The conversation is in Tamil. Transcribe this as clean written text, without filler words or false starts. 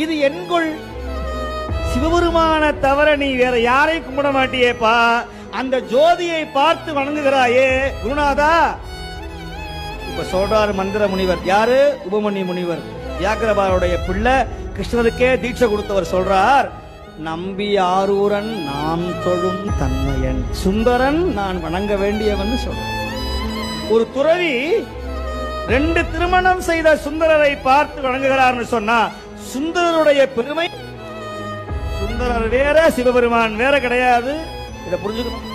இது என்கொள் சிவபெருமான தவிர நீ வேற யாரையும் கும்பிட மாட்டியேப்பா, அந்த ஜோதியை பார்த்து வணங்குகிறாயே குருநாதா. இப்ப சொல்றாரு மந்திர முனிவர். யாரு? உபமன்யு முனிவர், வியாக்கிரபாருடைய பிள்ளை, கிருஷ்ணருக்கே தீட்சை கொடுத்தவர். சொல்றார், நம்பி ஆரூரன் நாம் தொழும் தன்மையன் சுந்தரன் நான் வணங்க வேண்டியவன் சொல்றார். ஒரு துறவி 2 திருமணம் செய்த சுந்தரரை பார்த்து வணங்குகிறார்னு சொன்னா சுந்தரருடைய பெருமை, சுந்தரர் வேற சிவபெருமான் வேற கிடையாது. இதை புரிஞ்சுக்கணும்.